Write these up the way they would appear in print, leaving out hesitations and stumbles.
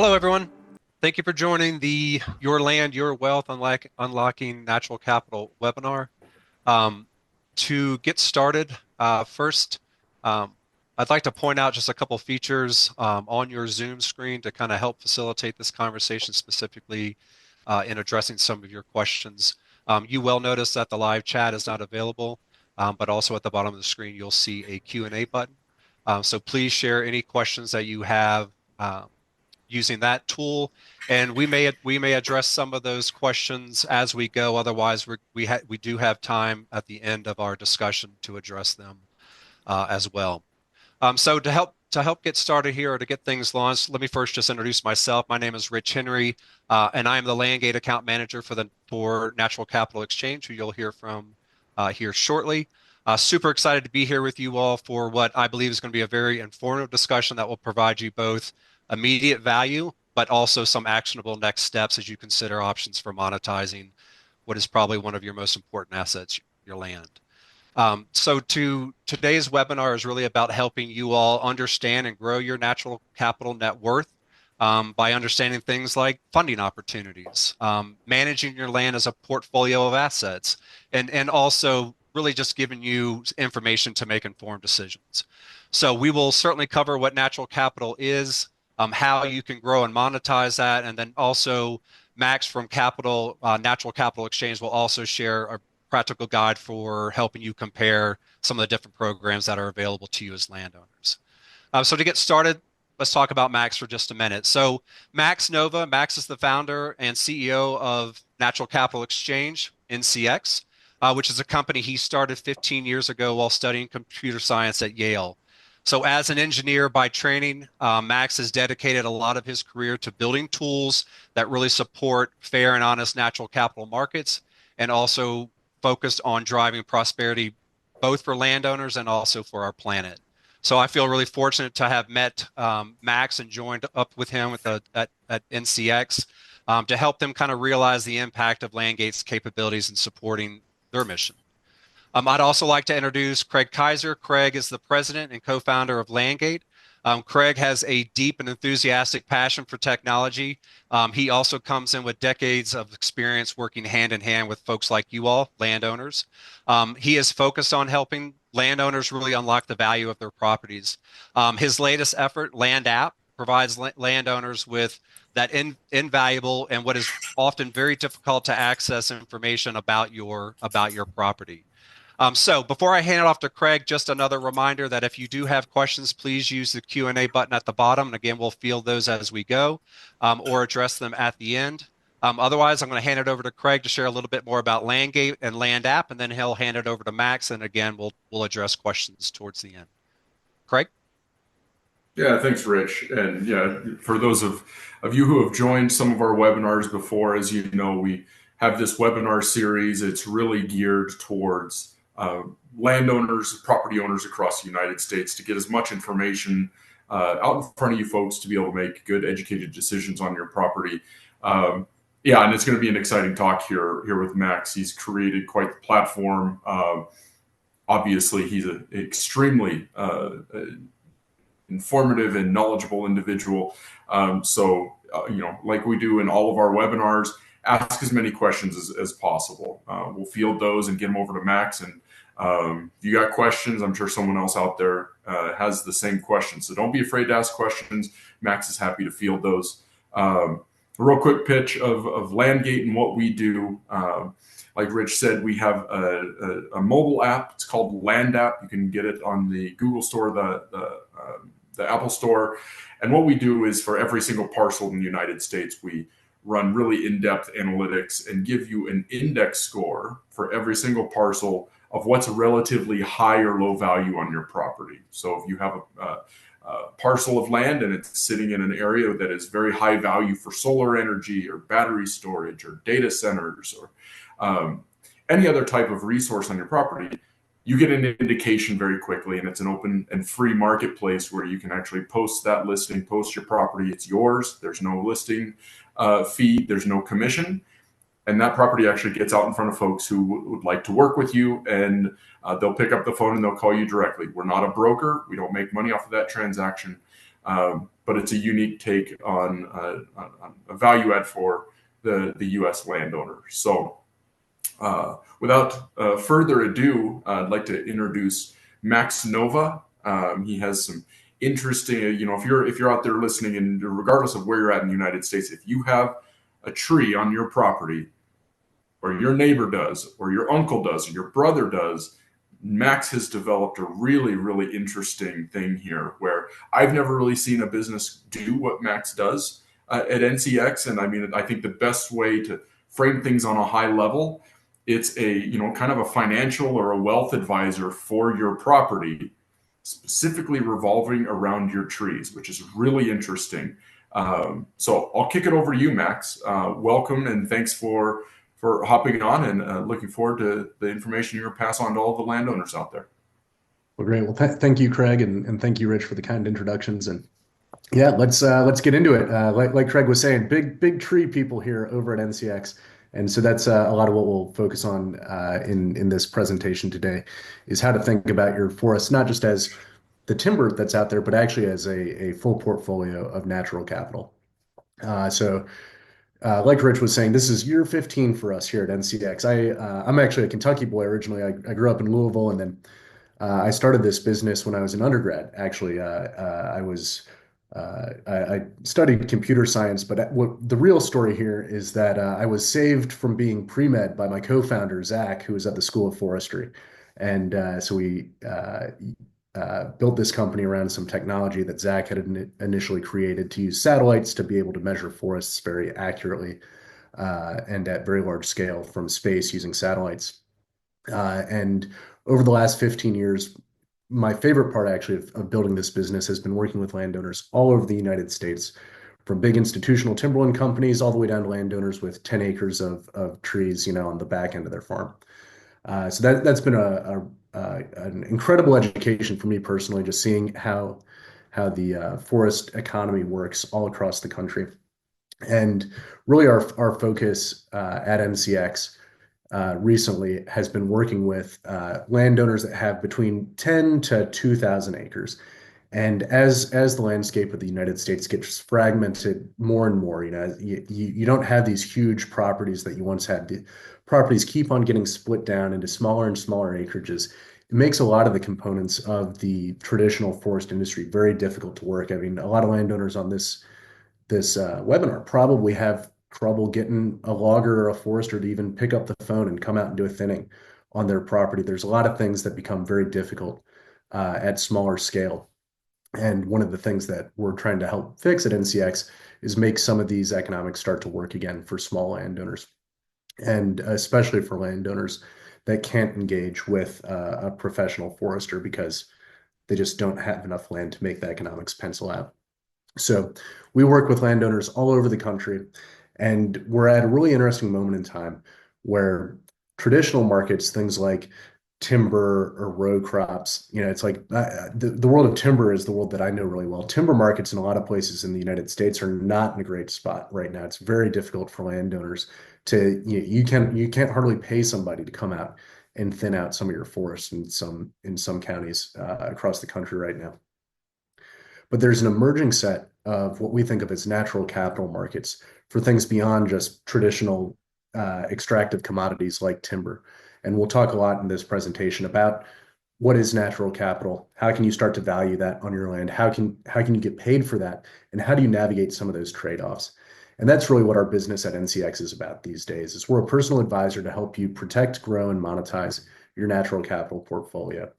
Hello, everyone. Thank you for joining the Your Land, Your Wealth Unlocking Natural Capital webinar. To get started, first, I'd like to point out just a couple features on your Zoom screen to kind of help facilitate this conversation, specifically in addressing some of your questions. You will notice that the live chat is not available, but also at the bottom of the screen, you'll see a Q&A button. So please share any questions that you have using that tool, and we may address some of those questions as we go. Otherwise, we do have time at the end of our discussion to address them as well. So to help get started here, or to get things launched, let me first just introduce myself. My name is Rich Henry, and I am the LandGate account manager for Natural Capital Exchange, who you'll hear from here shortly. Super excited to be here with you all for what I believe is going to be a very informative discussion that will provide you both immediate value, but also some actionable next steps as you consider options for monetizing what is probably one of your most important assets, your land. So today's webinar is really about helping you all understand and grow your natural capital net worth by understanding things like funding opportunities, managing your land as a portfolio of assets, and also really just giving you information to make informed decisions. So we will certainly cover what natural capital is, how you can grow and monetize that, and then also Max from Natural Capital Exchange will also share a practical guide for helping you compare some of the different programs that are available to you as landowners. So to get started, let's talk about Max for just a minute. So Max Nova, Max is the founder and CEO of Natural Capital Exchange, NCX, which is a company he started 15 years ago while studying computer science at Yale. So as an engineer by training, Max has dedicated a lot of his career to building tools that really support fair and honest natural capital markets, and also focused on driving prosperity both for landowners and also for our planet. So I feel really fortunate to have met Max and joined up with him at NCX to help them kind of realize the impact of LandGate's capabilities in supporting their mission. I'd also like to introduce Craig Kaiser. Craig is the president and co-founder of LandGate. Craig has a deep and enthusiastic passion for technology. He also comes in with decades of experience working hand in hand with folks like you all, landowners. He is focused on helping landowners really unlock the value of their properties. His latest effort, LandApp, provides landowners with that invaluable and what is often very difficult to access information about your property. So before I hand it off to Craig, just another reminder that if you do have questions, please use the Q&A button at the bottom. And again, we'll field those as we go or address them at the end. Otherwise, I'm going to hand it over to Craig to share a little bit more about LandGate and LandApp, and then he'll hand it over to Max. And again, we'll address questions towards the end. Craig? Yeah, thanks, Rich. And yeah, for those of you who have joined some of our webinars before, as you know, we have this webinar series. It's really geared towards landowners, property owners across the United States to get as much information out in front of you folks to be able to make good, educated decisions on your property. Yeah, and it's going to be an exciting talk here with Max. He's created quite the platform. Obviously, he's an extremely informative and knowledgeable individual. So, like we do in all of our webinars, ask as many questions as possible. We'll field those and get them over to Max. And if you got questions, I'm sure someone else out there has the same questions. So don't be afraid to ask questions. Max is happy to field those. A real quick pitch of LandGate and what we do. Like Rich said, we have a mobile app. It's called LandApp. You can get it on the Google Store, the Apple Store. And what we do is for every single parcel in the United States, we run really in-depth analytics and give you an index score for every single parcel of what's a relatively high or low value on your property. So if you have a parcel of land and it's sitting in an area that is very high value for solar energy or battery storage or data centers or any other type of resource on your property, you get an indication very quickly, and it's an open and free marketplace where you can actually post that listing, post your property. It's yours. There's no listing fee. There's no commission. And that property actually gets out in front of folks who would like to work with you, and they'll pick up the phone and they'll call you directly. We're not a broker. We don't make money off of that transaction. But but it's a unique take on a value add for the U.S. landowner. So without further ado, I'd like to introduce Max Nova. He has some interesting, if you're out there listening, and regardless of where you're at in the United States, if you have a tree on your property, or your neighbor does, or your uncle does, or your brother does, Max has developed a really, really interesting thing here where I've never really seen a business do what Max does at NCX. And I mean, I think the best way to frame things on a high level, it's kind of a financial or a wealth advisor for your property, specifically revolving around your trees, which is really interesting. So I'll kick it over to you, Max. Welcome and thanks for hopping on, and looking forward to the information you're going to pass on to all the landowners out there. Well, great. Well, thank you, Craig, and thank you, Rich, for the kind introductions. And yeah, let's get into it. Like Craig was saying, big tree people here over at NCX, and so that's a lot of what we'll focus on in this presentation today, is how to think about your forest, not just as the timber that's out there, but actually as a full portfolio of natural capital. Like Rich was saying, this is year 15 for us here at NCX. I'm actually a Kentucky boy originally. I grew up in Louisville, and then I started this business when I was an undergrad. Actually, I studied computer science, but what the real story here is that I was saved from being pre-med by my co-founder, Zach, who was at the School of Forestry. And so we built this company around some technology that Zach had initially created to use satellites to be able to measure forests very accurately and at very large scale from space using satellites. And over the last 15 years, my favorite part actually of building this business has been working with landowners all over the United States, from big institutional timberland companies all the way down to landowners with 10 acres of trees, on the back end of their farm. So that's been an incredible education for me personally, just seeing how the forest economy works all across the country. And really our focus at NCX recently has been working with landowners that have between 10 to 2,000 acres. And as the landscape of the United States gets fragmented more and more, you don't have these huge properties that you once had. The properties keep on getting split down into smaller and smaller acreages. It makes a lot of the components of the traditional forest industry very difficult to work. I mean, a lot of landowners on this webinar probably have trouble getting a logger or a forester to even pick up the phone and come out and do a thinning on their property. There's a lot of things that become very difficult at smaller scale. And one of the things that we're trying to help fix at NCX is make some of these economics start to work again for small landowners, and especially for landowners that can't engage with a professional forester because they just don't have enough land to make the economics pencil out. So we work with landowners all over the country, and we're at a really interesting moment in time where traditional markets, things like timber or row crops, it's like the world of timber is the world that I know really well. Timber markets in a lot of places in the United States are not in a great spot right now. It's very difficult for landowners to, you can't hardly pay somebody to come out and thin out some of your forests in some counties across the country right now. But there's an emerging set of what we think of as natural capital markets for things beyond just traditional extractive commodities like timber. And we'll talk a lot in this presentation about what is natural capital, how can you start to value that on your land, how can you get paid for that, and how do you navigate some of those trade-offs. And that's really what our business at NCX is about these days, is we're a personal advisor to help you protect, grow, and monetize your natural capital portfolio.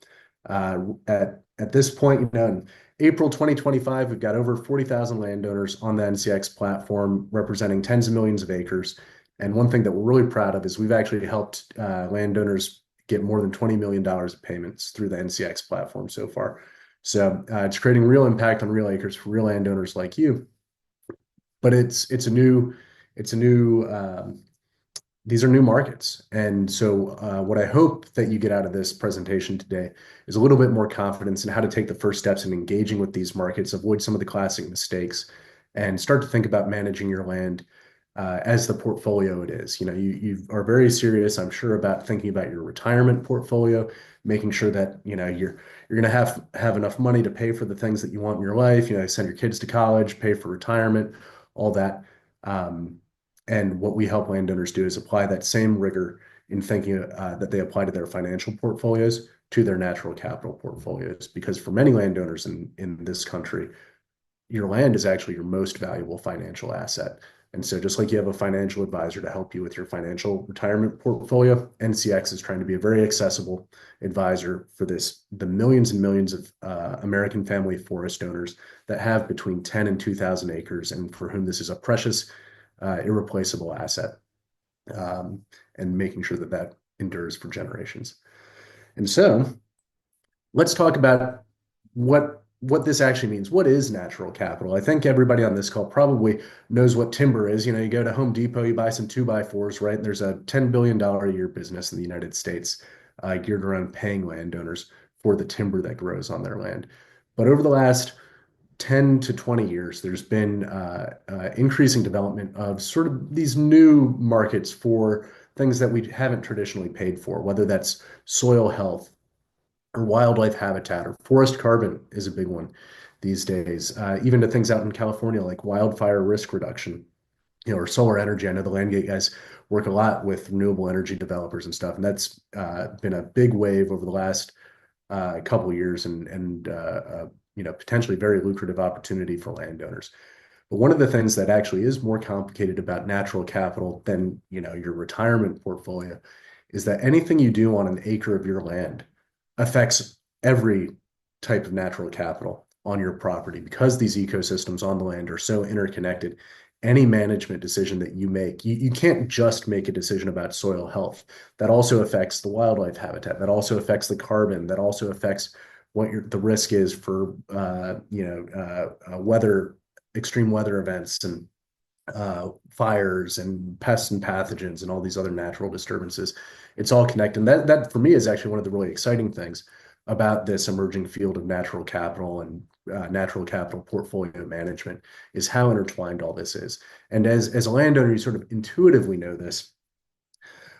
At this point, in April 2025, we've got over 40,000 landowners on the NCX platform, representing tens of millions of acres. And one thing that we're really proud of is we've actually helped landowners get more than $20 million of payments through the NCX platform so far. So it's creating real impact on real acres for real landowners like you. But these are new markets. And so what I hope that you get out of this presentation today is a little bit more confidence in how to take the first steps in engaging with these markets, avoid some of the classic mistakes, and start to think about managing your land as the portfolio it is. You are very serious, I'm sure, about thinking about your retirement portfolio, making sure that you're going to have enough money to pay for the things that you want in your life. Send your kids to college, pay for retirement, all that. Um, and what we help landowners do is apply that same rigor in thinking that they apply to their financial portfolios to their natural capital portfolios. Because for many landowners in this country, your land is actually your most valuable financial asset. And so just like you have a financial advisor to help you with your financial retirement portfolio, NCX is trying to be a very accessible advisor for the millions and millions of American family forest owners that have between 10 and 2,000 acres, and for whom this is a precious, irreplaceable asset, and making sure that that endures for generations. And so let's talk about what this actually means. What is natural capital? I think everybody on this call probably knows what timber is. You go to Home Depot, you buy some 2x4s, right? And there's a $10 billion a year business in the United States geared around paying landowners for the timber that grows on their land. But over the last 10 to 20 years, there's been increasing development of sort of these new markets for things that we haven't traditionally paid for, whether that's soil health, or wildlife habitat, or forest carbon is a big one these days. Even to things out in California like wildfire risk reduction, or solar energy. I know the LandGate guys work a lot with renewable energy developers and stuff, and that's been a big wave over the last couple of years, and potentially very lucrative opportunity for landowners. But one of the things that actually is more complicated about natural capital than your retirement portfolio is that anything you do on an acre of your land affects every type of natural capital on your property, because these ecosystems on the land are so interconnected. Any management decision that you make, you can't just make a decision about soil health. That also affects the wildlife habitat. That also affects the carbon. That also affects what the risk is for weather, extreme weather events, and fires and pests and pathogens and all these other natural disturbances. It's all connected. And that for me is actually one of the really exciting things about this emerging field of natural capital and natural capital portfolio management, is how intertwined all this is. And as a landowner, you sort of intuitively know this.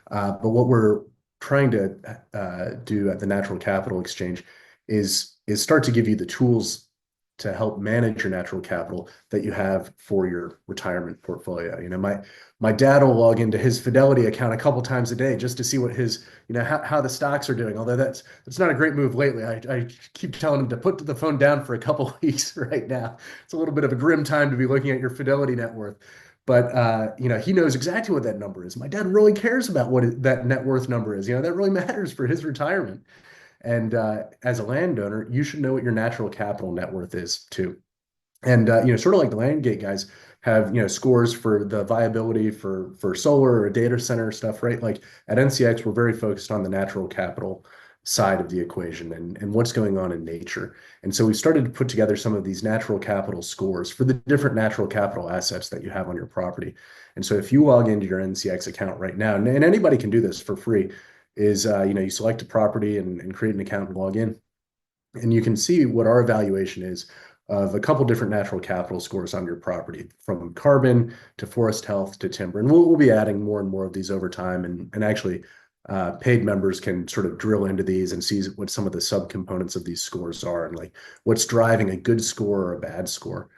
But what we're trying to do at the Natural Capital Exchange is start to give you the tools to help manage your natural capital that you have for your retirement portfolio. My dad will log into his Fidelity account a couple times a day just to see what his, how the stocks are doing. Although that's not a great move lately. I keep telling him to put the phone down for a couple weeks right now. It's a little bit of a grim time to be looking at your Fidelity net worth. But he knows exactly what that number is. My dad really cares about what that net worth number is. That really matters for his retirement. And as a landowner, you should know what your natural capital net worth is too. And sort of like the LandGate guys have scores for the viability for solar or data center stuff, right? Like at NCX, we're very focused on the natural capital side of the equation and what's going on in nature. And so we started to put together some of these natural capital scores for the different natural capital assets that you have on your property. And so if you log into your NCX account right now, and anybody can do this for free, is you select a property and create an account and log in, and you can see what our evaluation is of a couple different natural capital scores on your property, from carbon to forest health to timber. And we'll be adding more and more of these over time, and actually paid members can sort of drill into these and see what some of the subcomponents of these scores are, and like what's driving a good score or a bad score.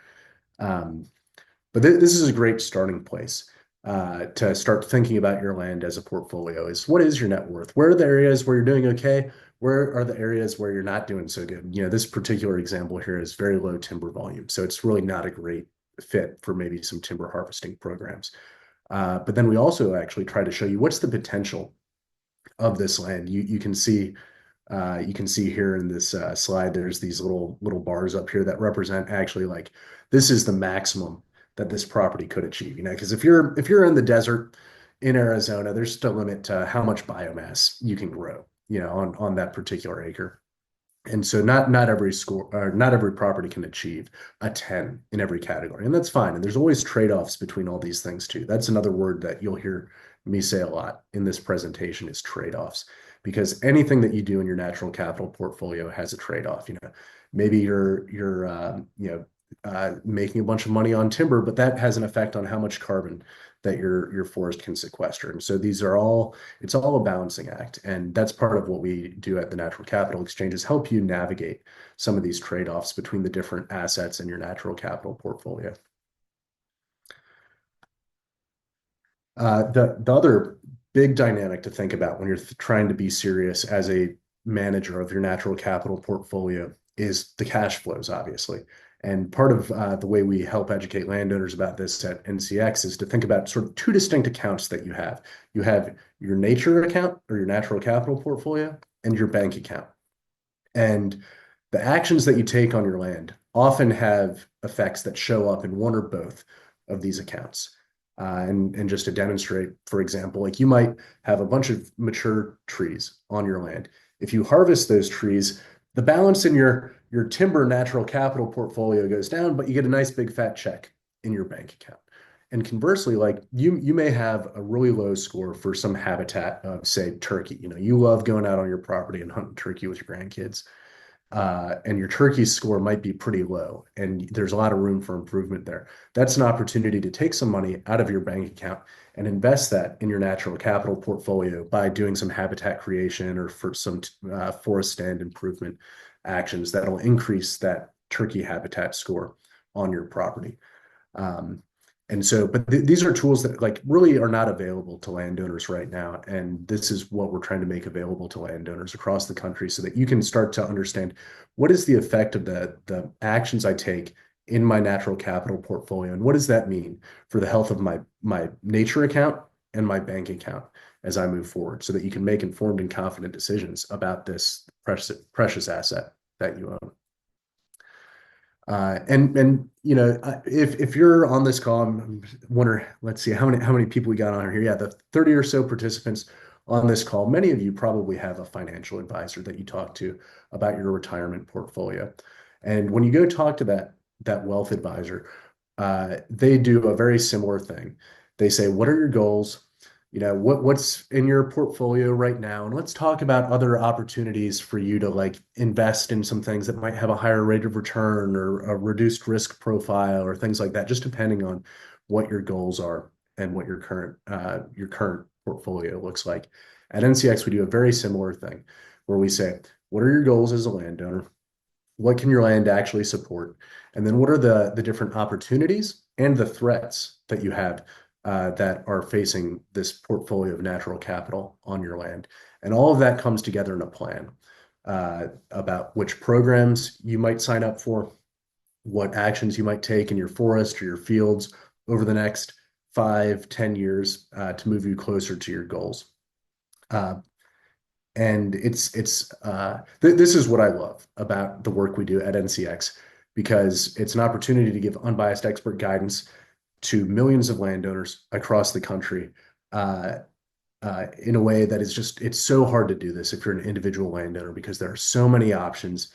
But this is a great starting place to start thinking about your land as a portfolio. Is what is your net worth? Where are the areas where you're doing okay? Where are the areas where you're not doing so good? This particular example here is very low timber volume, so it's really not a great fit for maybe some timber harvesting programs. But then we also actually try to show you what's the potential of this land. You can see here in this slide, there's these little bars up here that represent actually like this is the maximum that this property could achieve. Because if you're in the desert in Arizona, there's just a limit to how much biomass you can grow, on that particular acre. And so not every score, or not every property can achieve a 10 in every category, and that's fine. And there's always trade-offs between all these things too. That's another word that you'll hear me say a lot in this presentation, is trade-offs, because anything that you do in your natural capital portfolio has a trade-off. Maybe you're making a bunch of money on timber, but that has an effect on how much carbon that your forest can sequester. And so it's all a balancing act. And that's part of what we do at the Natural Capital Exchange is help you navigate some of these trade-offs between the different assets in your natural capital portfolio. The other big dynamic to think about when you're trying to be serious as a manager of your natural capital portfolio is the cash flows, obviously. And part of the way we help educate landowners about this at NCX is to think about sort of two distinct accounts that you have. You have your nature account or your natural capital portfolio and your bank account. And the actions that you take on your land often have effects that show up in one or both of these accounts. And just to demonstrate, for example, like you might have a bunch of mature trees on your land. If you harvest those trees, the balance in your timber natural capital portfolio goes down, but you get a nice big fat check in your bank account. And conversely, like you may have a really low score for some habitat of, say, turkey. You know, you love going out on your property and hunting turkey with your grandkids, and your turkey score might be pretty low, and there's a lot of room for improvement there. That's an opportunity to take some money out of your bank account and invest that in your natural capital portfolio by doing some habitat creation or for some forest stand improvement actions that'll increase that turkey habitat score on your property. Um, and so, but these are tools that like really are not available to landowners right now. And this is what we're trying to make available to landowners across the country so that you can start to understand what is the effect of the actions I take in my natural capital portfolio, and what does that mean for the health of my nature account and my bank account as I move forward, so that you can make informed and confident decisions about this precious asset that you own. And you know, if you're on this call, I'm wondering, let's see how many people we got on here. Yeah, the 30 or so participants on this call. Many of you probably have a financial advisor that you talk to about your retirement portfolio. And when you go talk to that wealth advisor, they do a very similar thing. They say, "What are your goals? You know, what's in your portfolio right now, and let's talk about other opportunities for you to like invest in some things that might have a higher rate of return or a reduced risk profile or things like that, just depending on what your goals are and what your current portfolio looks like." At NCX, we do a very similar thing where we say, what are your goals as a landowner? What can your land actually support? And then what are the different opportunities and the threats that you have that are facing this portfolio of natural capital on your land? And all of that comes together in a plan about which programs you might sign up for, what actions you might take in your forest or your fields over the next 5, 10 years to move you closer to your goals. Uh, and this is what I love about the work we do at NCX, because it's an opportunity to give unbiased expert guidance to millions of landowners across the country in a way that is just, it's so hard to do this if you're an individual landowner because there are so many options.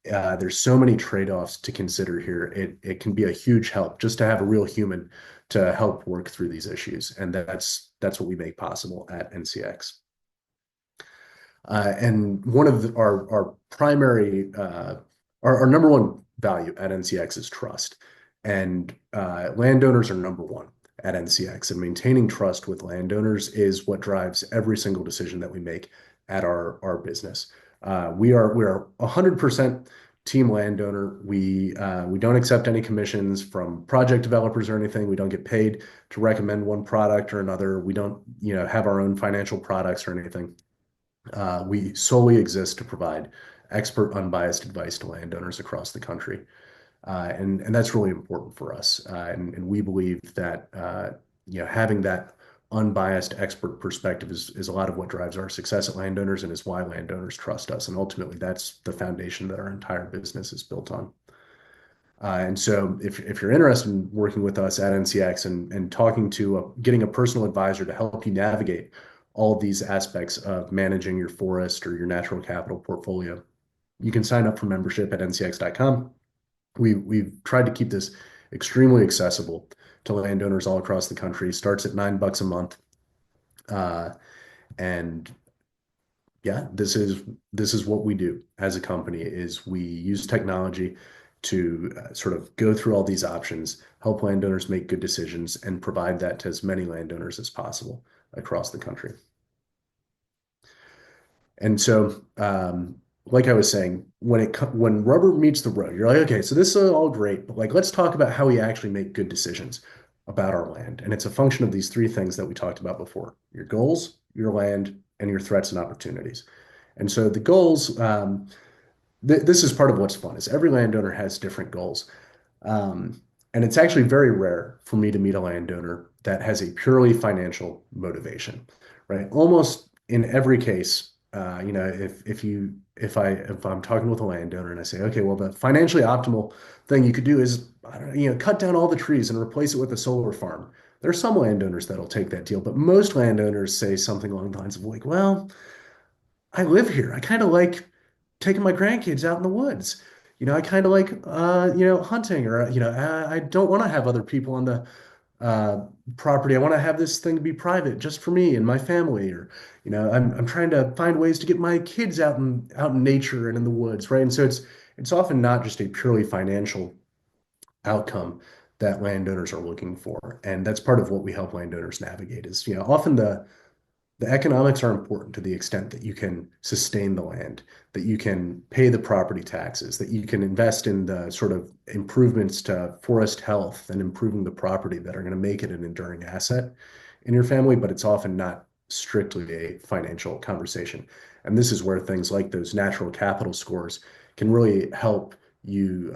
There's so many trade-offs to consider here. It can be a huge help just to have a real human to help work through these issues. And that's what we make possible at NCX. And one of our primary, our number one value at NCX is trust. And landowners are number one at NCX. And maintaining trust with landowners is what drives every single decision that we make at our business. We are 100% team landowner. We don't accept any commissions from project developers or anything. We don't get paid to recommend one product or another. We don't, have our own financial products or anything. We solely exist to provide expert, unbiased advice to landowners across the country. And that's really important for us. And we believe that, having that unbiased expert perspective is a lot of what drives our success at landowners and is why landowners trust us. And ultimately, that's the foundation that our entire business is built on. And so if you're interested in working with us at NCX and talking to getting a personal advisor to help you navigate all of these aspects of managing your forest or your natural capital portfolio, you can sign up for membership at ncx.com. We've tried to keep this extremely accessible to landowners all across the country. Starts at $9 a month. And yeah, this is what we do as a company is we use technology to sort of go through all these options, help landowners make good decisions, and provide that to as many landowners as possible across the country. And so, like I was saying, when rubber meets the road, you're like, okay, so this is all great, but like let's talk about how we actually make good decisions about our land. And it's a function of these three things that we talked about before: your goals, your land, and your threats and opportunities. And so the goals, this is part of what's fun, is every landowner has different goals. Um, and it's actually very rare for me to meet a landowner that has a purely financial motivation, right? Almost in every case, if I'm talking with a landowner and I say, okay, well, the financially optimal thing you could do is, I don't know, cut down all the trees and replace it with a solar farm. There are some landowners that'll take that deal, but most landowners say something along the lines of like, well, I live here. I kind of like taking my grandkids out in the woods. I kind of like, hunting, or, I don't want to have other people on the uh, property. I want to have this thing be private just for me and my family. Or, I'm trying to find ways to get my kids out in nature and in the woods, right? And so it's often not just a purely financial outcome that landowners are looking for. And that's part of what we help landowners navigate is, often the economics are important to the extent that you can sustain the land, that you can pay the property taxes, that you can invest in the sort of improvements to forest health and improving the property that are going to make it an enduring asset in your family, but it's often not strictly a financial conversation. And this is where things like those natural capital scores can really help you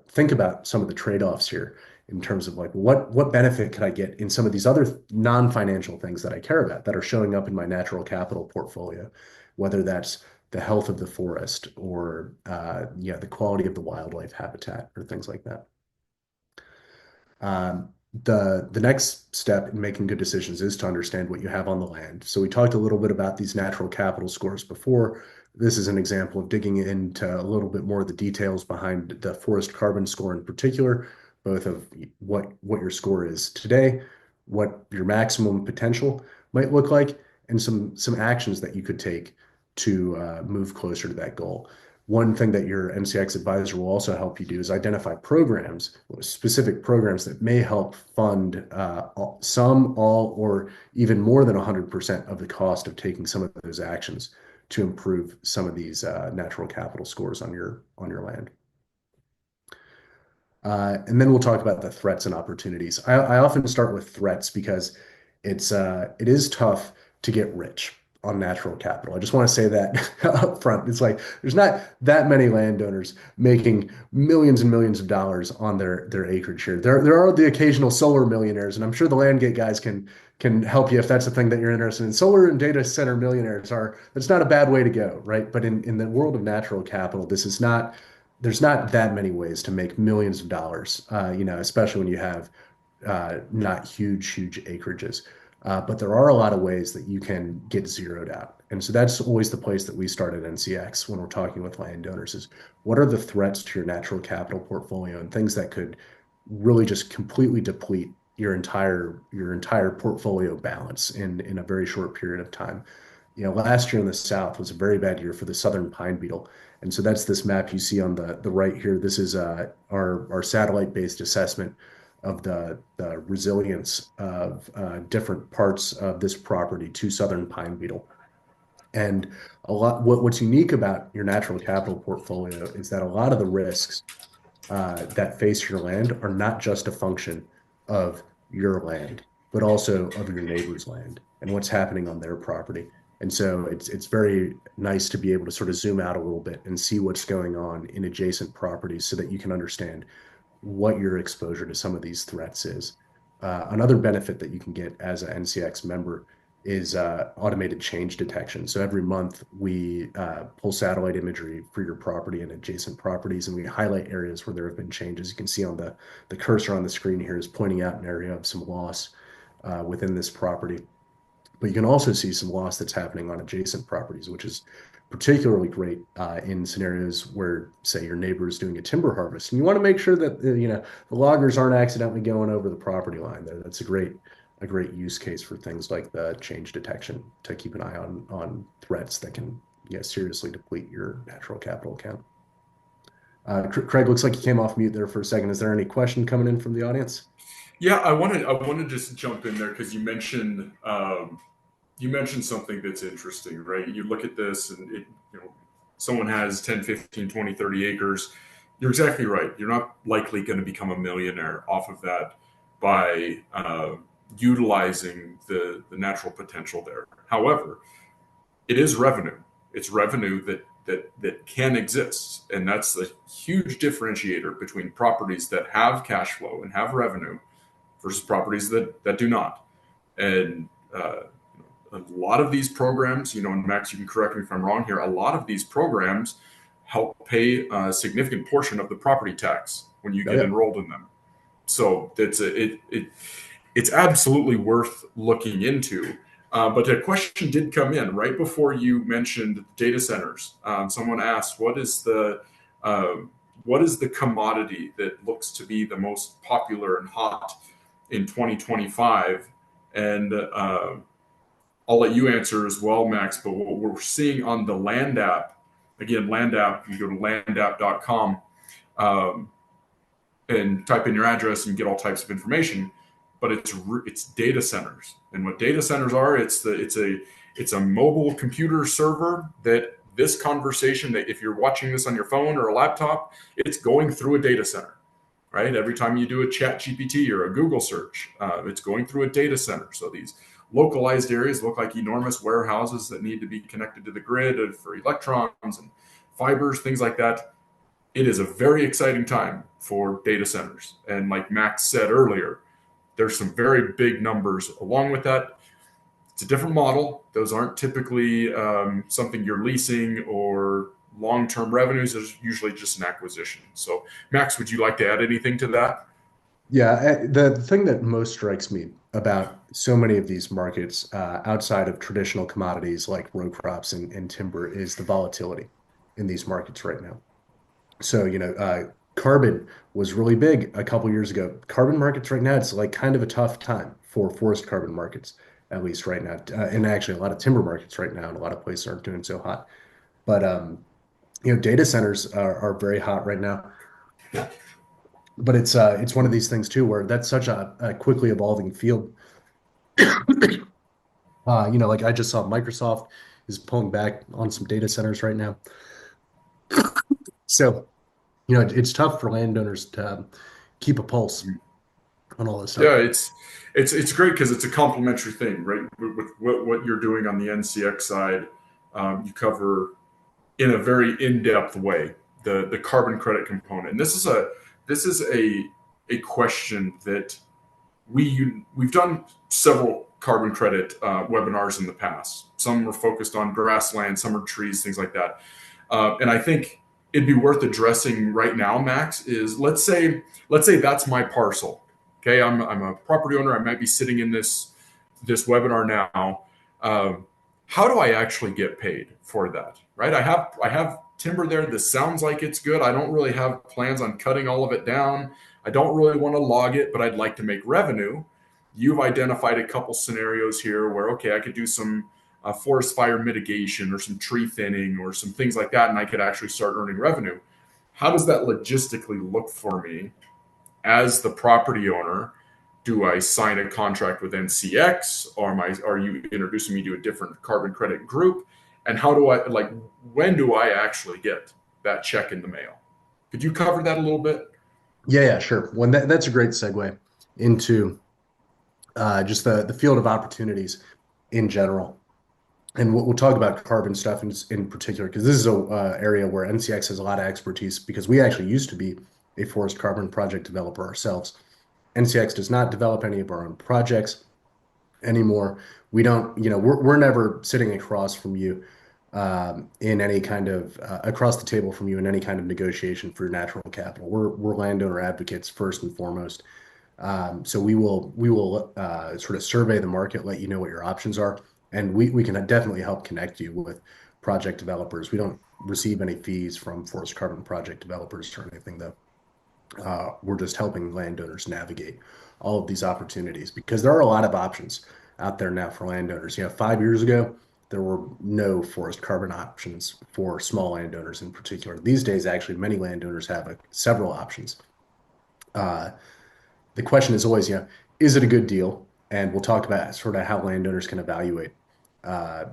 think about some of the trade-offs here in terms of like what benefit could I get in some of these other non-financial things that I care about that are showing up in my natural capital portfolio, whether that's the health of the forest or the quality of the wildlife habitat or things like that. The next step in making good decisions is to understand what you have on the land. So we talked a little bit about these natural capital scores before. This is an example of digging into a little bit more of the details behind the forest carbon score in particular, both of what your score is today, what your maximum potential might look like, and some actions that you could take to move closer to that goal. One thing that your MCX advisor will also help you do is identify programs, specific programs that may help fund some, all, or even more than 100% of the cost of taking some of those actions to improve some of these natural capital scores on your land. And then we'll talk about the threats and opportunities. I often start with threats because it is tough to get rich on natural capital. I just want to say that up front. It's like there's not that many landowners making millions and millions of dollars on their acreage here. There are the occasional solar millionaires, and I'm sure the LandGate guys can help you if that's the thing that you're interested in. Solar and data center millionaires that's not a bad way to go, right? But in the world of natural capital, there's not that many ways to make millions of dollars, especially when you have not huge acreages. But there are a lot of ways that you can get zeroed out. And so that's always the place that we start at NCX when we're talking with landowners is what are the threats to your natural capital portfolio and things that could really just completely deplete your entire portfolio balance in a very short period of time. Last year in the South was a very bad year for the southern pine beetle. And so that's this map you see on the right here. This is our satellite-based assessment of the resilience of different parts of this property to southern pine beetle. And what's unique about your natural capital portfolio is that a lot of the risks that face your land are not just a function of your land, but also of your neighbor's land and what's happening on their property. And so it's very nice to be able to sort of zoom out a little bit and see what's going on in adjacent properties so that you can understand what your exposure to some of these threats is. Another benefit that you can get as an NCX member is automated change detection. So every month we pull satellite imagery for your property and adjacent properties, and we highlight areas where there have been changes. You can see on the cursor on the screen here is pointing out an area of some loss within this property. But you can also see some loss that's happening on adjacent properties, which is particularly great in scenarios where, say, your neighbor is doing a timber harvest, and you want to make sure that the loggers aren't accidentally going over the property line there. That's a great use case for things like the change detection to keep an eye on threats that can seriously deplete your natural capital account. Craig, looks like you came off mute there for a second. Is there any question coming in from the audience? Yeah, I want to just jump in there because you mentioned something that's interesting, right? You look at this and someone has 10, 15, 20, 30 acres. You're exactly right. You're not likely going to become a millionaire off of that by utilizing the natural potential there. However, it is revenue. It's revenue that can exist, and that's a huge differentiator between properties that have cash flow and have revenue versus properties that do not. And a lot of these programs, and Max, you can correct me if I'm wrong here, a lot of these programs help pay a significant portion of the property tax when you Oh, get yeah. enrolled in them. So it's absolutely worth looking into. But a question did come in right before you mentioned data centers. Someone asked, uh, what is the commodity that looks to be the most popular and hot in 2025? And I'll let you answer as well, Max. But what we're seeing on the LandApp, again, LandApp, you go to landapp.com um, and type in your address and get all types of information. But it's data centers, and what data centers are, it's a mobile computer server that this conversation, that if you're watching this on your phone or a laptop, it's going through a data center, right? Every time you do a chat GPT or a Google search, it's going through a data center. So these localized areas look like enormous warehouses that need to be connected to the grid for electrons and fibers, things like that. It is a very exciting time for data centers. And like Max said earlier, there's some very big numbers along with that. It's a different model. Those aren't typically something you're leasing or long-term revenues. Is usually just an acquisition. So, Max, would you like to add anything to that? Yeah, the thing that most strikes me about so many of these markets outside of traditional commodities like row crops and timber is the volatility in these markets right now. So, carbon was really big a couple years ago. Carbon markets right now, it's like kind of a tough time for forest carbon markets, at least right now. And actually, a lot of timber markets right now, and a lot of places aren't doing so hot. But, data centers are very hot right now. But it's one of these things too, where that's such a quickly evolving field. Like I just saw Microsoft is pulling back on some data centers right now. So, it's tough for landowners to keep a pulse on all this stuff. Yeah, it's great because it's a complementary thing, right? With what you're doing on the NCX side, you cover in a very in-depth way the carbon credit component. And this is a question that we've done several carbon credit webinars in the past. Some were focused on grassland, some are trees, things like that. And I think it'd be worth addressing right now, Max. Is let's say that's my parcel. Okay, I'm a property owner. I might be sitting in this webinar now. How do I actually get paid for that? Right? I have timber there. This sounds like it's good. I don't really have plans on cutting all of it down. I don't really want to log it, but I'd like to make revenue. You've identified a couple scenarios here where, okay, I could do some forest fire mitigation or some tree thinning or some things like that, and I could actually start earning revenue. How does that logistically look for me as the property owner? Do I sign a contract with NCX, or are you introducing me to a different carbon credit group? And how do I when do I actually get that check in the mail? Could you cover that a little bit? Yeah, sure. That's a great segue into just the field of opportunities in general. And we'll talk about carbon stuff in particular, because this is a area where NCX has a lot of expertise because we actually used to be a forest carbon project developer ourselves. NCX does not develop any of our own projects anymore. We don't, we're never sitting across from you in any kind of across the table from you in any kind of negotiation for natural capital. We're landowner advocates first and foremost. So we will sort of survey the market, let you know what your options are, and we can definitely help connect you with project developers. We don't receive any fees from forest carbon project developers or anything, though. We're just helping landowners navigate all of these opportunities because there are a lot of options out there now for landowners. 5 years ago, there were no forest carbon options for small landowners in particular. These days, actually, many landowners have several options. Uh, the question is always, is it a good deal? And we'll talk about sort of how landowners can evaluate uh,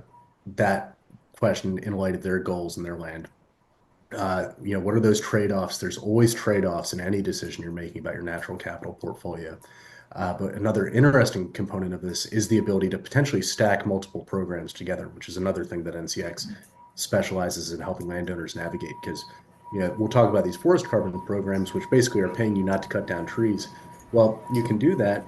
that question in light of their goals and their land. What are those trade-offs? There's always trade-offs in any decision you're making about your natural capital portfolio. But another interesting component of this is the ability to potentially stack multiple programs together, which is another thing that NCX specializes in helping landowners navigate. Because we'll talk about these forest carbon programs, which basically are paying you not to cut down trees. Well, you can do that,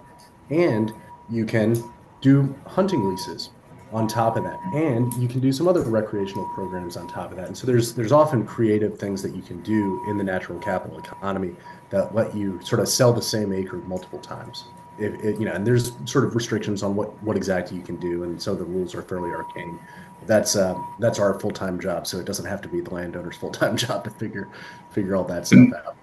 and you can do hunting leases on top of that, and you can do some other recreational programs on top of that. And so there's often creative things that you can do in the natural capital economy that let you sort of sell the same acre multiple times. And there's sort of restrictions on what exactly you can do, and so the rules are fairly arcane. That's our full-time job, so it doesn't have to be the landowner's full-time job to figure all that stuff out.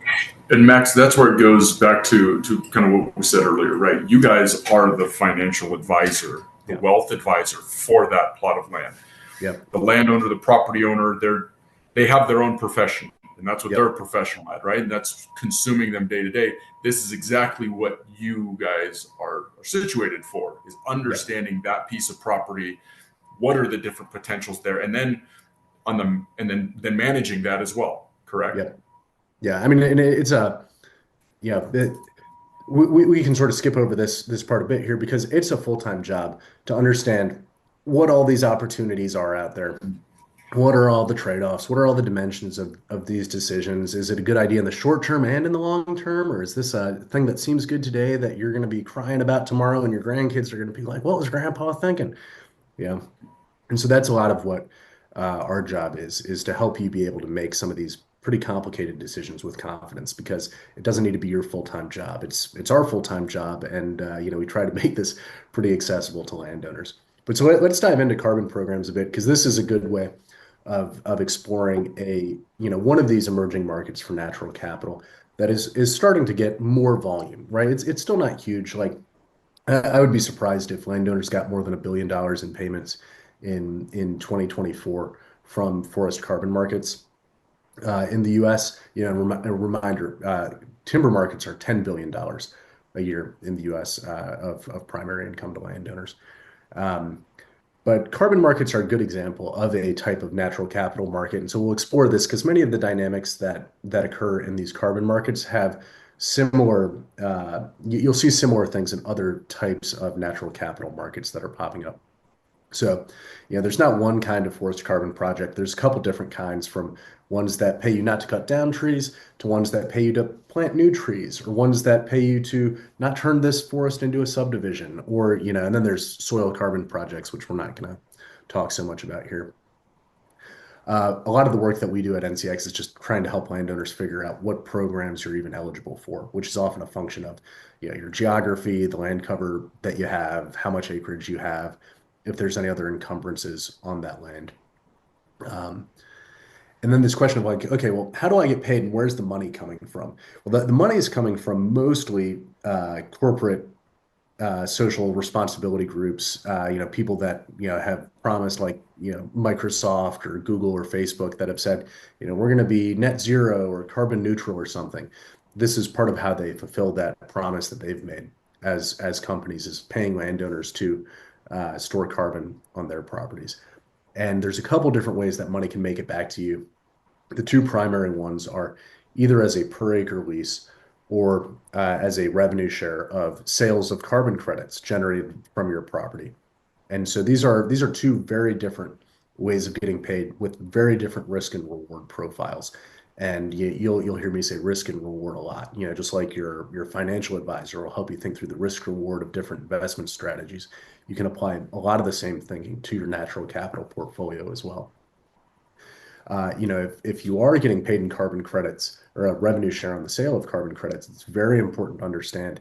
And Max, that's where it goes back to kind of what we said earlier, right? You guys are the financial advisor, the wealth advisor for that plot of land. Yep. The landowner, the property owner, they have their own profession, and that's what they're professional at, right? And that's consuming them day to day. This is exactly what you guys are situated for, is understanding that piece of property. What are the different potentials there, and then then managing that as well. Correct. Yep. Yeah. I mean, and it's we can sort of skip over this part a bit here because it's a full-time job to understand what all these opportunities are out there. What are all the trade-offs? What are all the dimensions of these decisions? Is it a good idea in the short term and in the long term? Or is this a thing that seems good today that you're going to be crying about tomorrow and your grandkids are going to be like, what was grandpa thinking? Yeah. And so that's a lot of what our job is to help you be able to make some of these pretty complicated decisions with confidence because it doesn't need to be your full-time job. It's our full-time job, and we try to make this pretty accessible to landowners. But so let's dive into carbon programs a bit because this is a good way of exploring one of these emerging markets for natural capital that is starting to get more volume, right? It's still not huge. Like I would be surprised if landowners got more than $1 billion in payments in 2024 from forest carbon markets in the U.S. A reminder: timber markets are $10 billion a year in the U.S. Of primary income to landowners. But carbon markets are a good example of a type of natural capital market, and so we'll explore this because many of the dynamics that occur in these carbon markets have similar. You'll see similar things in other types of natural capital markets that are popping up. So, there's not one kind of forest carbon project. There's a couple different kinds, from ones that pay you not to cut down trees to ones that pay you to plant new trees, or ones that pay you to not turn this forest into a subdivision, or, and then there's soil carbon projects, which we're not going to talk so much about here. A lot of the work that we do at NCX is just trying to help landowners figure out what programs you're even eligible for, which is often a function of, your geography, the land cover that you have, how much acreage you have, if there's any other encumbrances on that land. And then this question of like, okay, well, how do I get paid and where's the money coming from? Well, the money is coming from mostly corporate social responsibility groups, people that, have promised, like, Microsoft or Google or Facebook, that have said, we're going to be net zero or carbon neutral or something. This is part of how they fulfill that promise that they've made as companies, is paying landowners to store carbon on their properties. And there's a couple different ways that money can make it back to you. The two primary ones are either as a per acre lease or as a revenue share of sales of carbon credits generated from your property. And so these are two very different ways of getting paid with very different risk and reward profiles. And you'll hear me say risk and reward a lot. Just like your financial advisor will help you think through the risk reward of different investment strategies, you can apply a lot of the same thinking to your natural capital portfolio as well. If you are getting paid in carbon credits or a revenue share on the sale of carbon credits, it's very important to understand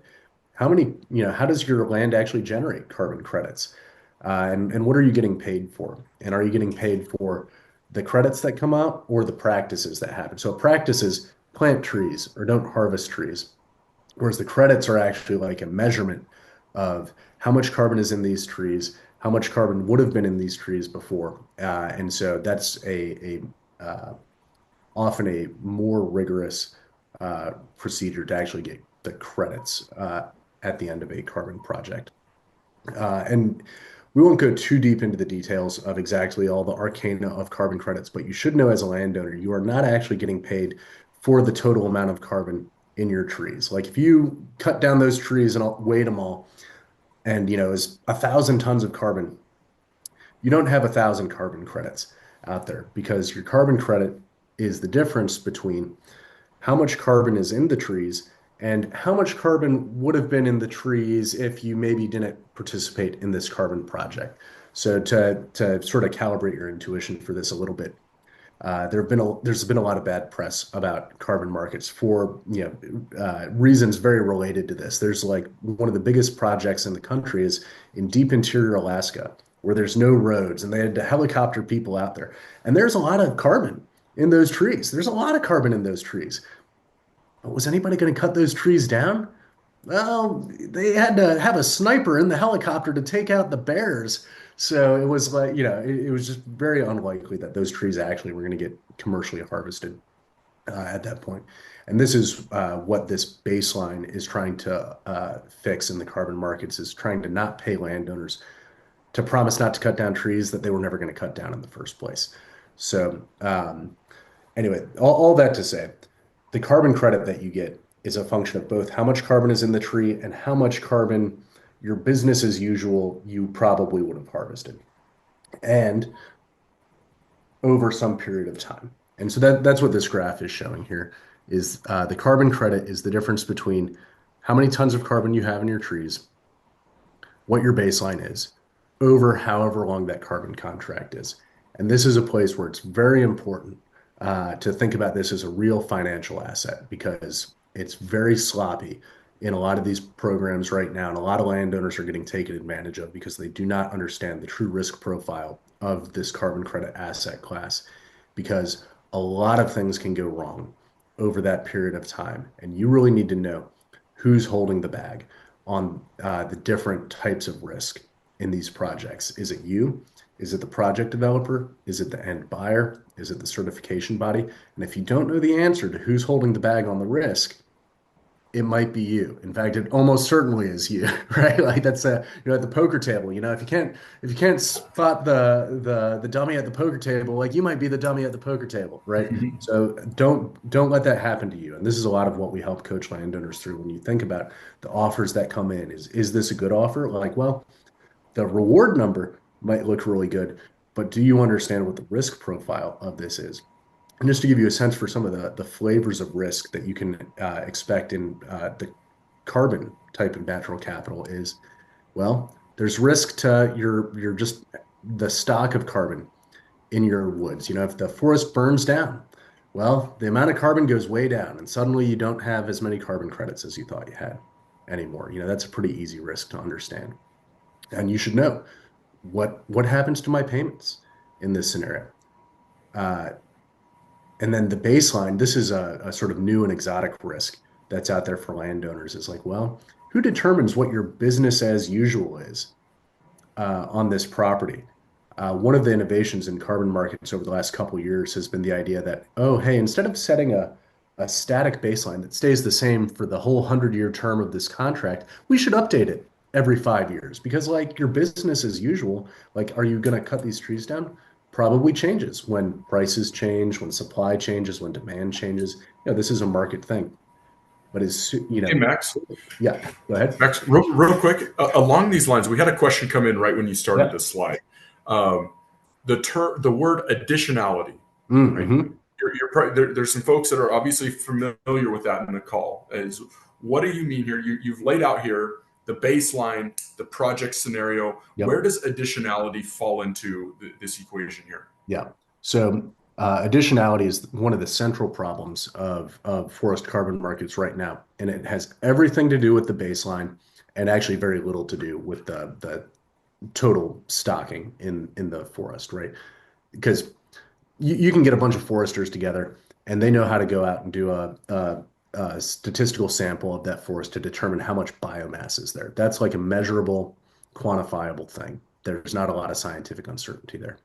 how does your land actually generate carbon credits? And what are you getting paid for? And are you getting paid for the credits that come out or the practices that happen? So practices: plant trees or don't harvest trees. Whereas the credits are actually like a measurement of how much carbon is in these trees, how much carbon would have been in these trees before. And so that's often a more rigorous procedure to actually get the credits at the end of a carbon project. And we won't go too deep into the details of exactly all the arcana of carbon credits, but you should know as a landowner, you are not actually getting paid for the total amount of carbon in your trees. Like if you cut down those trees and weighed them all, and is 1,000 tons of carbon, you don't have 1,000 carbon credits out there because your carbon credit is the difference between how much carbon is in the trees and how much carbon would have been in the trees if you maybe didn't participate in this carbon project. So to sort of calibrate your intuition for this a little bit, there's been a lot of bad press about carbon markets for reasons very related to this. There's like one of the biggest projects in the country is in deep interior Alaska, where there's no roads, and they had to helicopter people out there. And there's a lot of carbon in those trees. There's a lot of carbon in those trees. But was anybody going to cut those trees down? Well, they had to have a sniper in the helicopter to take out the bears. So it was like, it was just very unlikely that those trees actually were going to get commercially harvested at that point. And this is what this baseline is trying to fix in the carbon markets, is trying to not pay landowners to promise not to cut down trees that they were never going to cut down in the first place. So anyway, all that to say, the carbon credit that you get is a function of both how much carbon is in the tree and how much carbon your business as usual you probably would have harvested, and over some period of time. And so that's what this graph is showing here is the carbon credit is the difference between how many tons of carbon you have in your trees, what your baseline is, over however long that carbon contract is. And this is a place where it's very important to think about this as a real financial asset, because it's very sloppy in a lot of these programs right now. And a lot of landowners are getting taken advantage of because they do not understand the true risk profile of this carbon credit asset class, because a lot of things can go wrong over that period of time. And you really need to know who's holding the bag on the different types of risk in these projects. Is it you? Is it the project developer? Is it the end buyer? Is it the certification body? And if you don't know the answer to who's holding the bag on the risk, it might be you. In fact, it almost certainly is you, right? Like that's at the poker table. If you can't spot the dummy at the poker table, like you might be the dummy at the poker table, right? So don't let that happen to you. And this is a lot of what we help coach landowners through. When you think about the offers that come in, is this a good offer? Like, well, the reward number might look really good, but do you understand what the risk profile of this is? And just to give you a sense for some of the flavors of risk that you can expect in the carbon type of natural capital is, well, there's risk to your just the stock of carbon in your woods. If the forest burns down, well, the amount of carbon goes way down, and suddenly you don't have as many carbon credits as you thought you had anymore. That's a pretty easy risk to understand. And you should know what happens to my payments in this scenario. And then the baseline, this is a sort of new and exotic risk that's out there for landowners, is like, well, who determines what your business as usual is on this property? One of the innovations in carbon markets over the last couple of years has been the idea that, oh, hey, instead of setting a static baseline that stays the same for the whole 100-year term of this contract, we should update it every 5 years, because like your business as usual, like, are you going to cut these trees down? Probably changes when prices change, when supply changes, when demand changes. This is a market thing. But Hey, Max. Yeah, go ahead. Max, real quick, along these lines, we had a question come in right when you started Yeah. this slide. The word additionality. Mm-hmm. Right? There's some folks that are obviously familiar with that in the call. What do you mean here? You've laid out here the baseline, the project scenario. Yep. Where does additionality fall into this equation here? Yeah. So additionality is one of the central problems of forest carbon markets right now. And it has everything to do with the baseline and actually very little to do with the total stocking in the forest, right? Because you can get a bunch of foresters together and they know how to go out and do a statistical sample of that forest to determine how much biomass is there. That's like a measurable, quantifiable thing there's not a lot of scientific uncertainty there.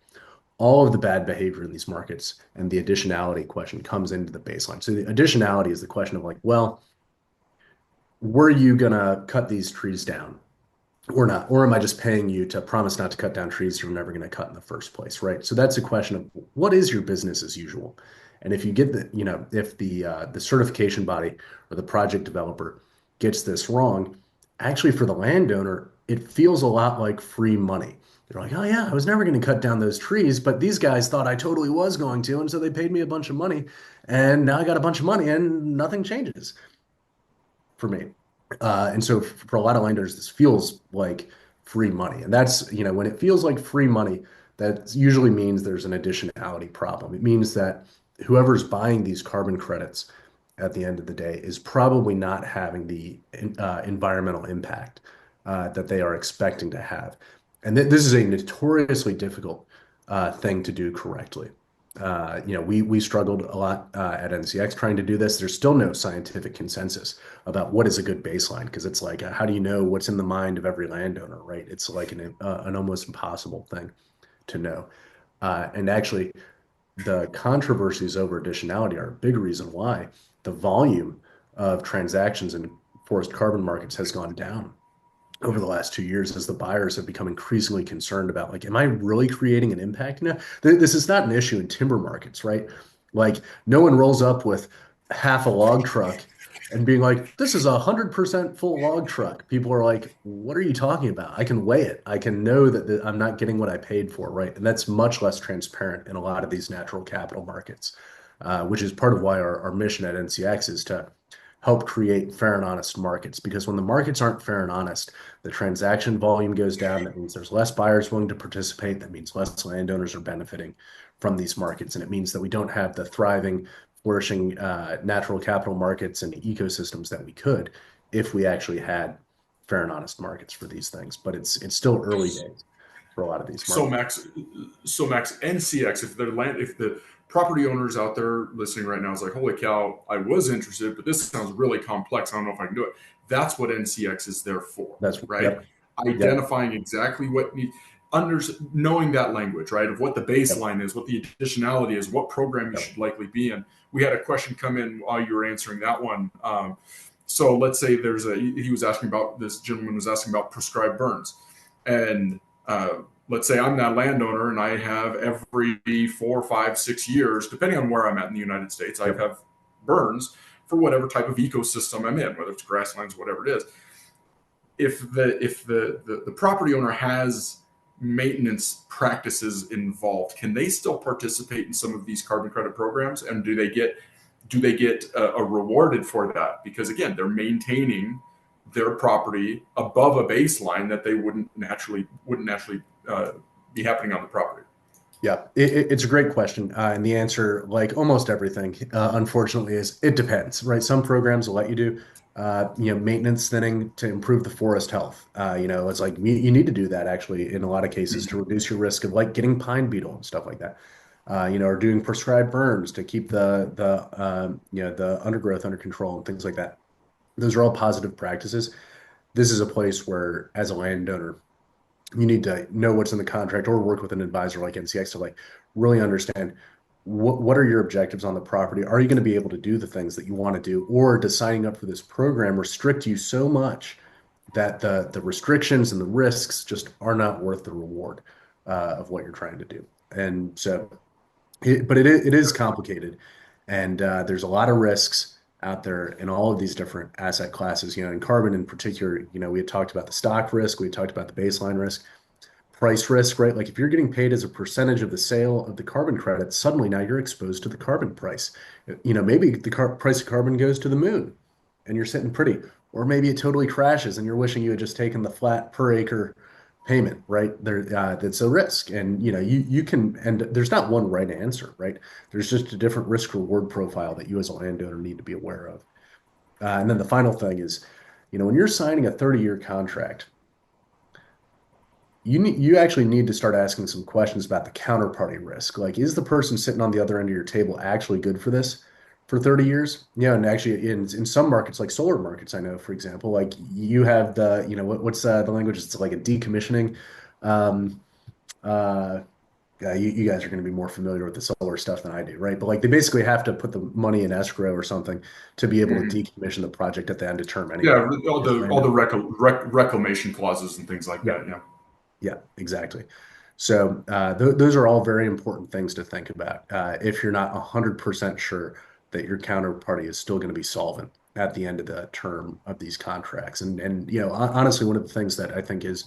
All of the bad behavior in these markets and the additionality question comes into the baseline. So the additionality is the question of like, well, were you gonna cut these trees down or not? Or am I just paying you to promise not to cut down trees you're never going to cut in the first place, right? So that's a question of what is your business as usual? And if you get if the certification body or the project developer gets this wrong, actually for the landowner, it feels a lot like free money. They're like, oh yeah, I was never going to cut down those trees, but these guys thought I totally was going to, and so they paid me a bunch of money, and now I got a bunch of money, and nothing changes for me. And so for a lot of landowners, this feels like free money. And that's, when it feels like free money, that usually means there's an additionality problem. It means that whoever's buying these carbon credits at the end of the day is probably not having the environmental impact that they are expecting to have. And this is a notoriously difficult thing to do correctly. We struggled a lot at NCX trying to do this. There's still no scientific consensus about what is a good baseline because it's like, how do you know what's in the mind of every landowner, right? It's like an almost impossible thing to know. And actually, the controversies over additionality are a big reason why the volume of transactions in forest carbon markets has gone down over the last 2 years as the buyers have become increasingly concerned about like, am I really creating an impact? This is not an issue in timber markets, right? Like no one rolls up with half a log truck and being like, this is 100% full log truck. People are like, what are you talking about? I can weigh it. I can know that I'm not getting what I paid for, right? And that's much less transparent in a lot of these natural capital markets, which is part of why our mission at NCX is to help create fair and honest markets. Because when the markets aren't fair and honest, the transaction volume goes down. That means there's less buyers willing to participate. That means less landowners are benefiting from these markets. And it means that we don't have the thriving, flourishing natural capital markets and ecosystems that we could if we actually had fair and honest markets for these things. But it's still early days for a lot of these So markets. Max, so Max, NCX, if the property owners out there listening right now is like, holy cow, I was interested, but this sounds really complex. I don't know if I can do it. That's what NCX is there for, That's right? yep, yep, Identifying exactly what need, under knowing that language, right, of what the yep, baseline is, what the additionality is, what program you yep. should likely be in. We had a question come in while you were answering that one. So let's say he was asking about, this gentleman was asking about prescribed burns, and let's say I'm that landowner and I have every 4, 5, 6 years, depending on where I'm at in the United States, I Yep. have burns for whatever type of ecosystem I'm in, whether it's grasslands, whatever it is. If the property owner has maintenance practices involved, can they still participate in some of these carbon credit programs? And do they get rewarded for that? Because again, they're maintaining their property above a baseline that they wouldn't naturally be happening on the property. Yeah, it's a great question. And the answer, like almost everything, unfortunately, is it depends, right? Some programs will let you do, maintenance thinning to improve the forest health. It's like you need to do that actually in a lot of cases to reduce your risk of like getting pine beetle and stuff like that. Or doing prescribed burns to keep the undergrowth under control and things like that. Those are all positive practices. This is a place where, as a landowner, you need to know what's in the contract or work with an advisor like NCX to like really understand what are your objectives on the property? Are you going to be able to do the things that you want to do? Or does signing up for this program restrict you so much that the restrictions and the risks just are not worth the reward of what you're trying to do? And so, but it is complicated, and there's a lot of risks out there in all of these different asset classes. In carbon in particular, we had talked about the stock risk, we had talked about the baseline risk, price risk, right? Like if you're getting paid as a percentage of the sale of the carbon credit, suddenly now you're exposed to the carbon price. Maybe the price of carbon goes to the moon and you're sitting pretty, or maybe it totally crashes and you're wishing you had just taken the flat per acre payment, right? That's a risk. And you can, and there's not one right answer, right? There's just a different risk reward profile that you as a landowner need to be aware of. And then the final thing is, when you're signing a 30-year contract, you actually need to start asking some questions about the counterparty risk. Like, is the person sitting on the other end of your table actually good for this for 30 years? Yeah, and actually in some markets, like solar markets, I know, for example, like you have what's the language? It's like a decommissioning Um, uh, you guys are going to be more familiar with the solar stuff than I do, right? But like they basically have to put the money in escrow or something to be able to Mhm. decommission the project at the end of term anyway. Yeah, all the reclamation clauses and things like Yeah, that. Yeah. yeah, exactly. So those are all very important things to think about if you're not 100% sure that your counterparty is still going to be solvent at the end of the term of these contracts. And honestly, one of the things that I think is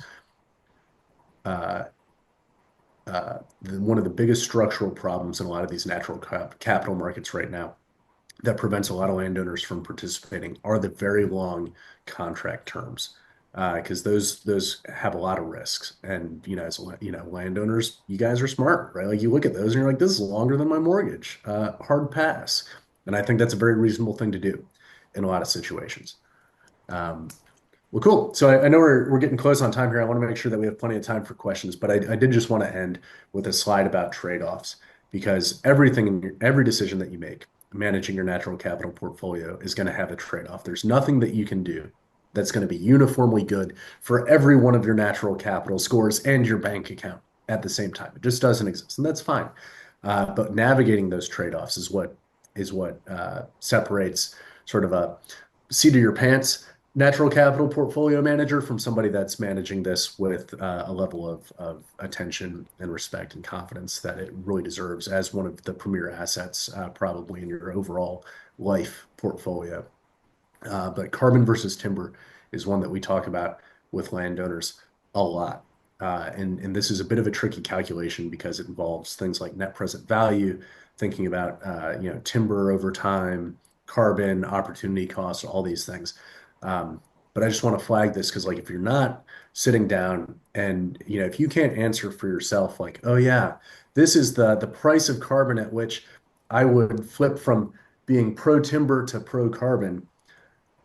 uh, one of the biggest structural problems in a lot of these natural capital markets right now that prevents a lot of landowners from participating are the very long contract terms because those have a lot of risks. And as landowners, you guys are smart, right? Like you look at those and you're like, this is longer than my mortgage. Hard pass. And I think that's a very reasonable thing to do in a lot of situations. Um, well, cool. So I know we're getting close on time here. I want to make sure that we have plenty of time for questions, but I did just want to end with a slide about trade-offs because every decision that you make managing your natural capital portfolio is going to have a trade-off. There's nothing that you can do that's going to be uniformly good for every one of your natural capital scores and your bank account at the same time. It just doesn't exist, and that's fine. But navigating those trade-offs is what separates sort of a seat of your pants natural capital portfolio manager from somebody that's managing this with a level of attention and respect and confidence that it really deserves as one of the premier assets, probably in your overall life portfolio. But carbon versus timber is one that we talk about with landowners a lot. And this is a bit of a tricky calculation because it involves things like net present value, thinking about timber over time, carbon, opportunity costs, all these things. But I just want to flag this because like if you're not sitting down and if you can't answer for yourself, like, oh yeah, this is the price of carbon at which I would flip from being pro timber to pro carbon,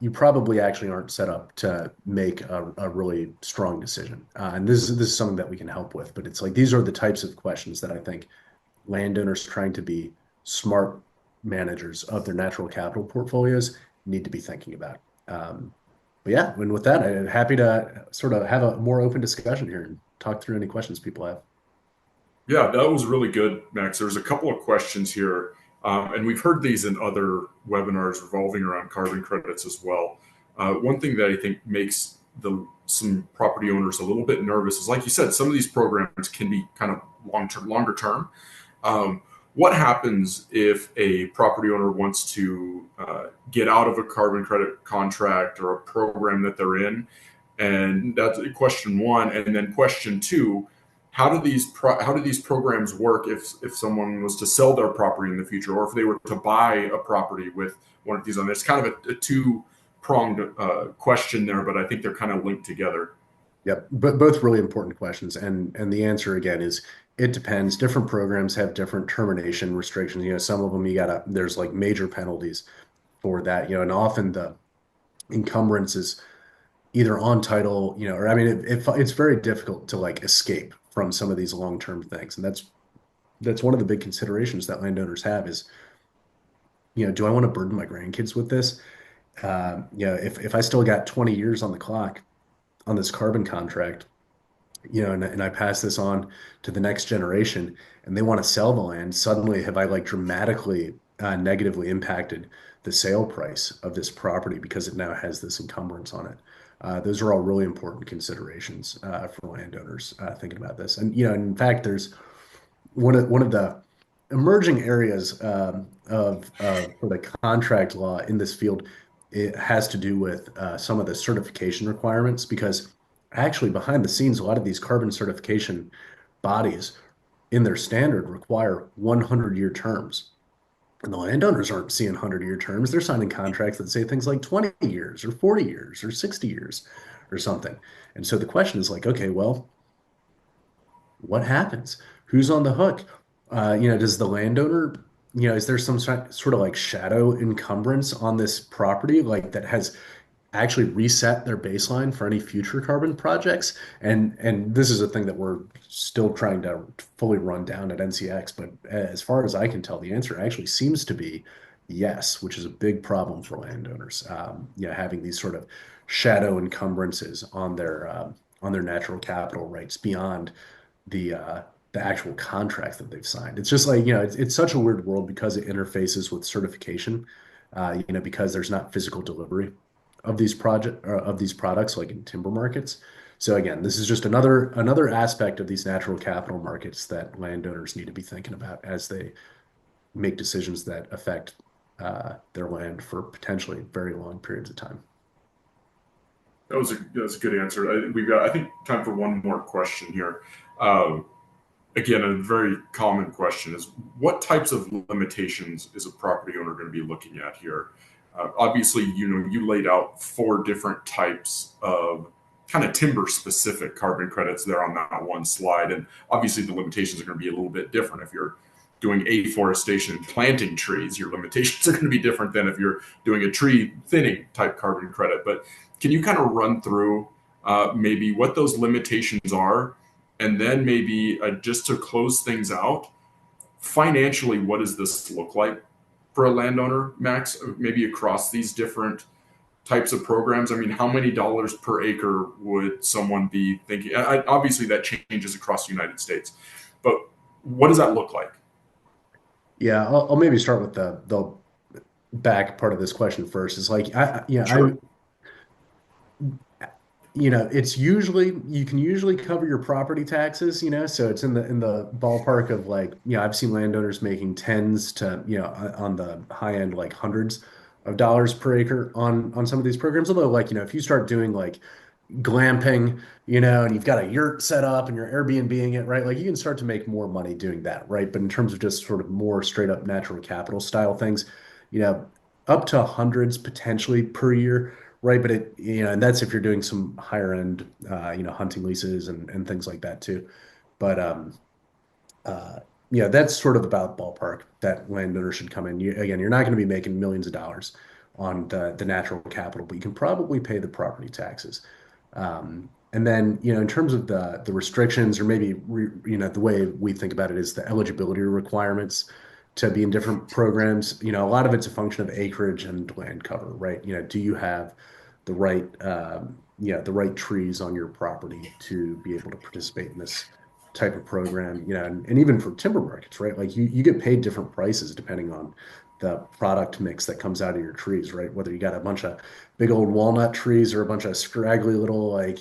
you probably actually aren't set up to make a really strong decision. And this is something that we can help with. But it's like these are the types of questions that I think landowners trying to be smart managers of their natural capital portfolios need to be thinking about. But yeah, and with that, I'm happy to sort of have a more open discussion here and talk through any questions people have. Yeah, that was really good, Max. There's a couple of questions here, and we've heard these in other webinars revolving around carbon credits as well. One thing that I think makes some property owners a little bit nervous is, like you said, some of these programs can be kind of longer term. What happens if a property owner wants to get out of a carbon credit contract or a program that they're in? And that's question one. And then question two: how do these programs work if someone was to sell their property in the future, or if they were to buy a property with one of these on? It's kind of a two pronged question there, but I think they're kind of linked together. Yep, but both really important questions, and the answer again is it depends. Different programs have different termination restrictions. Some of them there's like major penalties for that. And often the encumbrance is either on title, or I mean, it's very difficult to like escape from some of these long-term things, and that's one of the big considerations that landowners have is, do I want to burden my grandkids with this? If I still got 20 years on the clock on this carbon contract, and I pass this on to the next generation and they want to sell the land, suddenly have I like dramatically negatively impacted the sale price of this property because it now has this encumbrance on it. Those are all really important considerations for landowners thinking about this. And in fact, there's one of the emerging areas for the contract law in this field. It has to do with some of the certification requirements because actually behind the scenes, a lot of these carbon certification bodies in their standard require 100-year terms. And the landowners aren't seeing 100-year terms. They're signing contracts that say things like 20 years or 40 years or 60 years or something. And so the question is like, okay, well, what happens? Who's on the hook? Does the landowner, is there some sort of like shadow encumbrance on this property, like that has actually reset their baseline for any future carbon projects? And this is a thing that we're still trying to fully run down at NCX, but as far as I can tell, the answer actually seems to be yes, which is a big problem for landowners. Having these sort of shadow encumbrances on their natural capital rights beyond the actual contracts that they've signed. It's just like, it's such a weird world because it interfaces with certification, because there's not physical delivery of these products like in timber markets. So again, this is just another aspect of these natural capital markets that landowners need to be thinking about as they make decisions that affect their land for potentially very long periods of time. That was a good answer. We've got, I think, time for one more question here. Uh, Again, a very common question is what types of limitations is a property owner going to be looking at here? Obviously, you laid out 4 different types of kind of timber specific carbon credits there on that one slide. And obviously the limitations are going to be a little bit different. If you're doing afforestation and planting trees, your limitations are going to be different than if you're doing a tree thinning type carbon credit. But can you kind of run through maybe what those limitations are? And then maybe just to close things out, financially, what does this look like for a landowner, Max? Maybe across these different types of programs. I mean, how many dollars per acre would someone be thinking? Obviously, that changes across the United States, but what does that look like? Yeah, I'll maybe start with the back part of this question first. Is like Sure. it's usually you can usually cover your property taxes, so it's in the ballpark of like, I've seen landowners making tens to, on the high end, like hundreds of dollars per acre on some of these programs. Although, like, if you start doing like glamping, and you've got a yurt set up and you're Airbnb-ing it, right? Like you can start to make more money doing that, right? But in terms of just sort of more straight up natural capital style things, you know, up to hundreds potentially per year, right? But and that's if you're doing some higher end, hunting leases and things like that too. But uh, that's sort of about ballpark that landowners should come in. Again, you're not going to be making millions of dollars on the natural capital, but you can probably pay the property taxes. And then, in terms of the restrictions, or maybe the way we think about it is the eligibility requirements to be in different programs. A lot of it's a function of acreage and land cover, right? Do you have the right trees on your property to be able to participate in this type of program? And even for timber markets, right? Like you get paid different prices depending on the product mix that comes out of your trees, right? Whether you got a bunch of big old walnut trees or a bunch of scraggly little, like,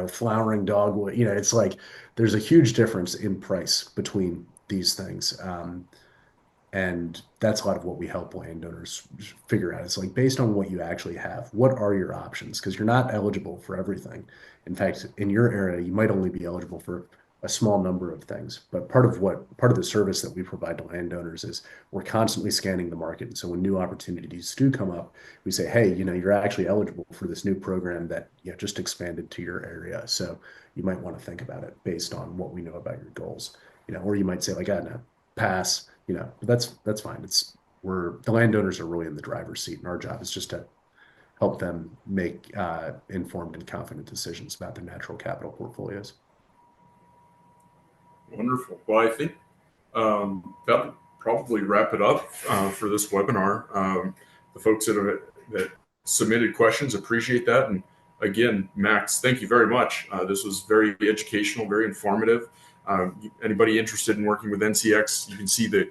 flowering dogwood, it's like there's a huge difference in price between these things. And that's a lot of what we help landowners figure out. It's like based on what you actually have, what are your options? Because you're not eligible for everything. In fact, in your area, you might only be eligible for a small number of things. But part of the service that we provide to landowners is we're constantly scanning the market. And so when new opportunities do come up, we say, hey, you're actually eligible for this new program that just expanded to your area. So you might want to think about it based on what we know about your goals. Or you might say like, ah, no, pass, but that's fine. The landowners are really in the driver's seat, and our job is just to help them make informed and confident decisions about their natural capital portfolios. Wonderful. Well, I think that'll probably wrap it up for this webinar. The folks that submitted questions, appreciate that. And again, Max, thank you very much. This was very educational, very informative. Anybody interested in working with NCX, you can see the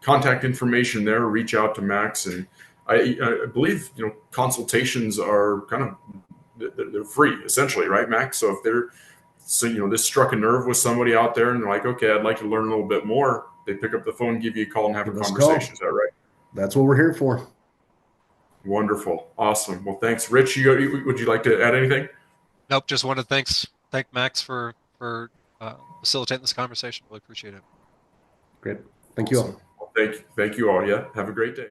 contact information there. Reach out to Max, and I believe consultations are kind of they're free essentially, right, Max? So if they're this struck a nerve with somebody out there and they're like, okay, I'd like to learn a little bit more, they pick up the phone, give you a call, and have a Give us a call. conversation. Is that right? That's what we're here for. Wonderful. Awesome. Well, thanks. Rich, would you like to add anything? Nope. Just want to thank Max for facilitating this conversation. Really appreciate it. Great. Thank you Awesome. all. Well, thank you all. Yeah. Have a great day.